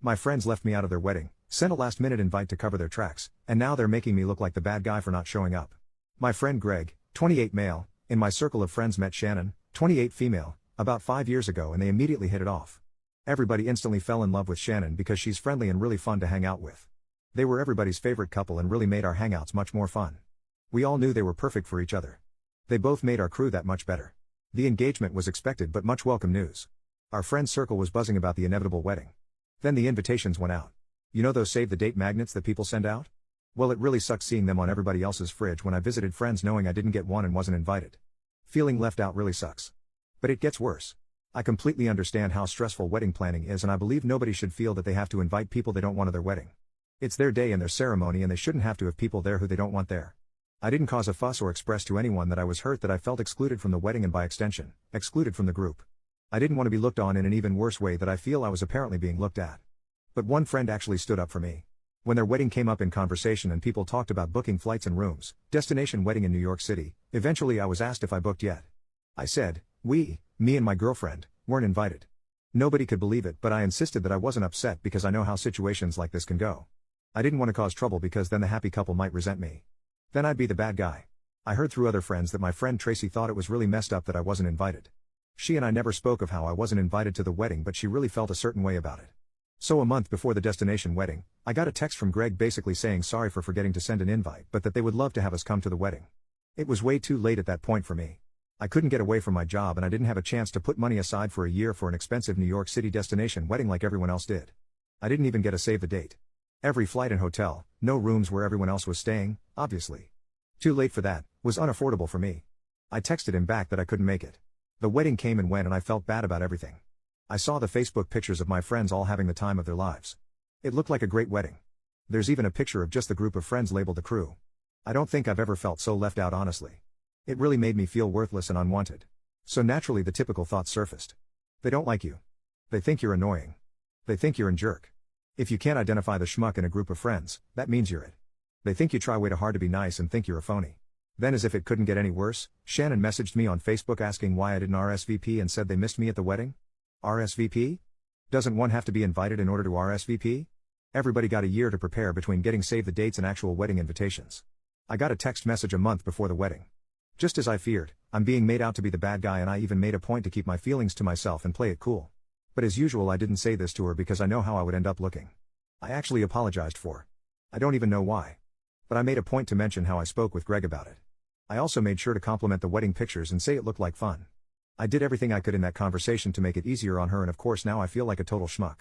My friends left me out of their wedding, sent a last-minute invite to cover their tracks, and now they're making me look like the bad guy for not showing up. My friend Greg, 28 male, in my circle of friends met Shannon, 28 female, about 5 years ago and they immediately hit it off. Everybody instantly fell in love with Shannon because she's friendly and really fun to hang out with. They were everybody's favorite couple and really made our hangouts much more fun. We all knew they were perfect for each other. They both made our crew that much better. The engagement was expected but much welcome news. Our friend circle was buzzing about the inevitable wedding. Then the invitations went out. You know those save-the-date magnets that people send out? Well, it really sucked seeing them on everybody else's fridge when I visited friends knowing I didn't get one and wasn't invited. Feeling left out really sucks. But it gets worse. I completely understand how stressful wedding planning is and I believe nobody should feel that they have to invite people they don't want to their wedding. It's their day and their ceremony and they shouldn't have to have people there who they don't want there. I didn't cause a fuss or express to anyone that I was hurt that I felt excluded from the wedding and by extension, excluded from the group. I didn't want to be looked on in an even worse way that I feel I was apparently being looked at. But one friend actually stood up for me. When their wedding came up in conversation and people talked about booking flights and rooms, destination wedding in New York City, eventually I was asked if I booked yet. I said, me and my girlfriend, weren't invited. Nobody could believe it but I insisted that I wasn't upset because I know how situations like this can go. I didn't want to cause trouble because then the happy couple might resent me. Then I'd be the bad guy. I heard through other friends that my friend Tracy thought it was really messed up that I wasn't invited. She and I never spoke of how I wasn't invited to the wedding but she really felt a certain way about it. So a month before the destination wedding, I got a text from Greg basically saying sorry for forgetting to send an invite but that they would love to have us come to the wedding. It was way too late at that point for me. I couldn't get away from my job and I didn't have a chance to put money aside for a year for an expensive New York City destination wedding like everyone else did. I didn't even get a save the date. Every flight and hotel, no rooms where everyone else was staying, obviously. Too late for that, was unaffordable for me. I texted him back that I couldn't make it. The wedding came and went and I felt bad about everything. I saw the Facebook pictures of my friends all having the time of their lives. It looked like a great wedding. There's even a picture of just the group of friends labeled the crew. I don't think I've ever felt so left out honestly. It really made me feel worthless and unwanted. So naturally the typical thoughts surfaced. They don't like you. They think you're annoying. They think you're a jerk. If you can't identify the schmuck in a group of friends, that means you're it. They think you try way too hard to be nice and think you're a phony. Then as if it couldn't get any worse, Shannon messaged me on Facebook asking why I didn't RSVP and said they missed me at the wedding. RSVP? Doesn't one have to be invited in order to RSVP? Everybody got a year to prepare between getting save the dates and actual wedding invitations. I got a text message a month before the wedding. Just as I feared, I'm being made out to be the bad guy and I even made a point to keep my feelings to myself and play it cool. But as usual I didn't say this to her because I know how I would end up looking. I actually apologized for. I don't even know why. But I made a point to mention how I spoke with Greg about it. I also made sure to compliment the wedding pictures and say it looked like fun. I did everything I could in that conversation to make it easier on her and of course now I feel like a total schmuck.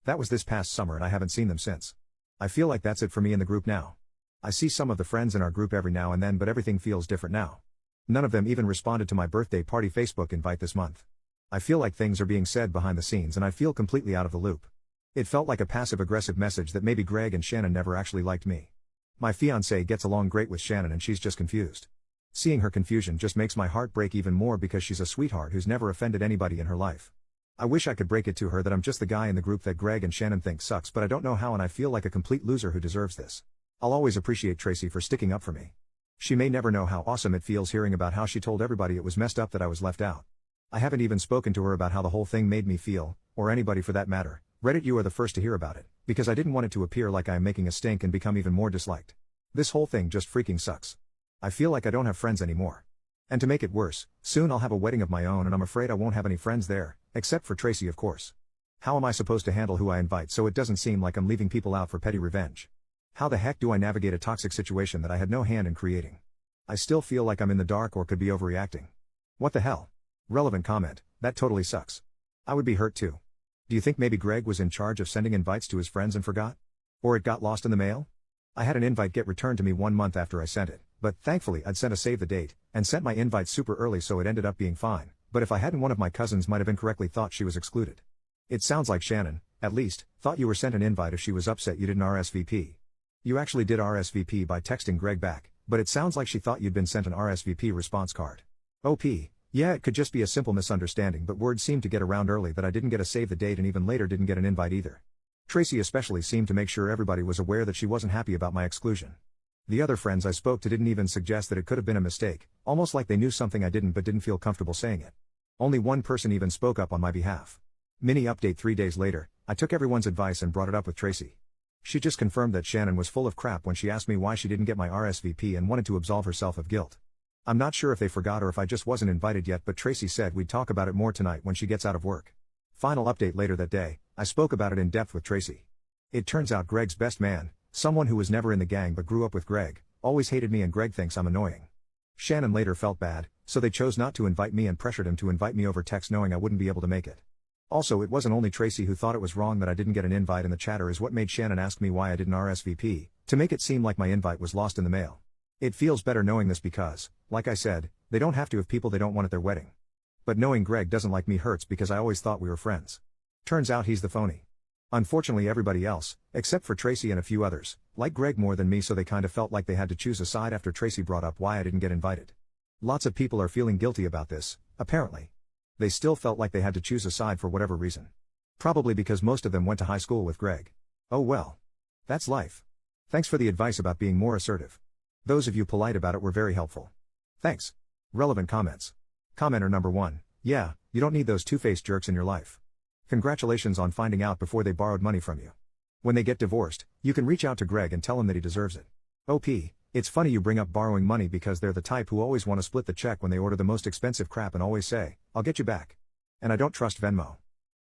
That was this past summer and I haven't seen them since. I feel like that's it for me in the group now. I see some of the friends in our group every now and then but everything feels different now. None of them even responded to my birthday party Facebook invite this month. I feel like things are being said behind the scenes and I feel completely out of the loop. It felt like a passive-aggressive message that maybe Greg and Shannon never actually liked me. My fiancée gets along great with Shannon and she's just confused. Seeing her confusion just makes my heart break even more because she's a sweetheart who's never offended anybody in her life. I wish I could break it to her that I'm just the guy in the group that Greg and Shannon think sucks but I don't know how and I feel like a complete loser who deserves this. I'll always appreciate Tracy for sticking up for me. She may never know how awesome it feels hearing about how she told everybody it was messed up that I was left out. I haven't even spoken to her about how the whole thing made me feel, or anybody for that matter. Reddit, you are the first to hear about it, because I didn't want it to appear like I am making a stink and become even more disliked. This whole thing just freaking sucks. I feel like I don't have friends anymore. And to make it worse, soon I'll have a wedding of my own and I'm afraid I won't have any friends there, except for Tracy of course. How am I supposed to handle who I invite so it doesn't seem like I'm leaving people out for petty revenge? How the heck do I navigate a toxic situation that I had no hand in creating? I still feel like I'm in the dark or could be overreacting. What the hell? Relevant comment, that totally sucks. I would be hurt too. Do you think maybe Greg was in charge of sending invites to his friends and forgot? Or it got lost in the mail? I had an invite get returned to me 1 month after I sent it, but thankfully I'd sent a save the date, and sent my invite super early so it ended up being fine, but if I hadn't one of my cousins might have incorrectly thought she was excluded. It sounds like Shannon, at least, thought you were sent an invite if she was upset you didn't RSVP. You actually did RSVP by texting Greg back, but it sounds like she thought you'd been sent an RSVP response card. OP. Yeah, it could just be a simple misunderstanding but word seemed to get around early that I didn't get a save the date and even later didn't get an invite either. Tracy especially seemed to make sure everybody was aware that she wasn't happy about my exclusion. The other friends I spoke to didn't even suggest that it could have been a mistake, almost like they knew something I didn't but didn't feel comfortable saying it. Only one person even spoke up on my behalf. Mini update 3 days later, I took everyone's advice and brought it up with Tracy. She just confirmed that Shannon was full of crap when she asked me why she didn't get my RSVP and wanted to absolve herself of guilt. I'm not sure if they forgot or if I just wasn't invited yet, but Tracy said we'd talk about it more tonight when she gets out of work. Final update: later that day, I spoke about it in depth with Tracy. It turns out Greg's best man, someone who was never in the gang but grew up with Greg, always hated me and Greg thinks I'm annoying. Shannon later felt bad, so they chose not to invite me and pressured him to invite me over text knowing I wouldn't be able to make it. Also, it wasn't only Tracy who thought it was wrong that I didn't get an invite, and the chatter is what made Shannon ask me why I didn't RSVP, to make it seem like my invite was lost in the mail. It feels better knowing this because, like I said, they don't have to have people they don't want at their wedding. But knowing Greg doesn't like me hurts because I always thought we were friends. Turns out he's the phony. Unfortunately, everybody else, except for Tracy and a few others, like Greg more than me, so they kind of felt like they had to choose a side after Tracy brought up why I didn't get invited. Lots of people are feeling guilty about this, apparently. They still felt like they had to choose a side for whatever reason. Probably because most of them went to high school with Greg. Oh well. That's life. Thanks for the advice about being more assertive. Those of you polite about it were very helpful. Thanks. Relevant comments. Commenter number 1. Yeah, you don't need those two-faced jerks in your life. Congratulations on finding out before they borrowed money from you. When they get divorced, you can reach out to Greg and tell him that he deserves it. OP, it's funny you bring up borrowing money because they're the type who always want to split the check when they order the most expensive crap and always say, I'll get you back. And I don't trust Venmo.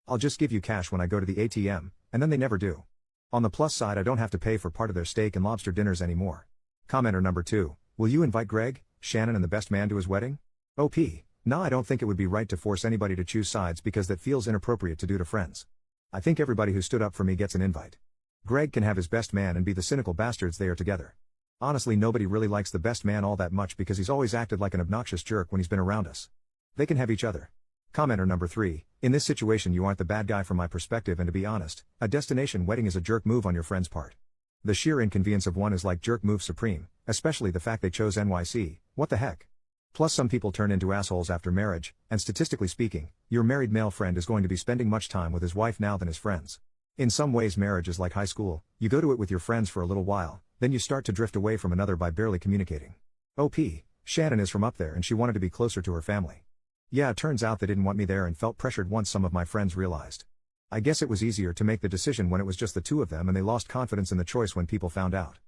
I'll just give you cash when I go to the ATM, and then they never do. On the plus side, I don't have to pay for part of their steak and lobster dinners anymore. Commenter number 2, will you invite Greg, Shannon and the best man to his wedding? OP, nah, I don't think it would be right to force anybody to choose sides because that feels inappropriate to do to friends. I think everybody who stood up for me gets an invite. Greg can have his best man and be the cynical bastards they are together. Honestly, nobody really likes the best man all that much because he's always acted like an obnoxious jerk when he's been around us. They can have each other. Commenter number 3, in this situation you aren't the bad guy from my perspective, and to be honest, a destination wedding is a jerk move on your friend's part. The sheer inconvenience of one is like jerk move supreme, especially the fact they chose NYC, what the heck. Plus some people turn into assholes after marriage, and statistically speaking, your married male friend is going to be spending much time with his wife now than his friends. In some ways marriage is like high school, you go to it with your friends for a little while, then you start to drift away from another by barely communicating. OP, Shannon is from up there and she wanted to be closer to her family. Yeah, it turns out they didn't want me there and felt pressured once some of my friends realized. I guess it was easier to make the decision when it was just the two of them, and they lost confidence in the choice when people found out.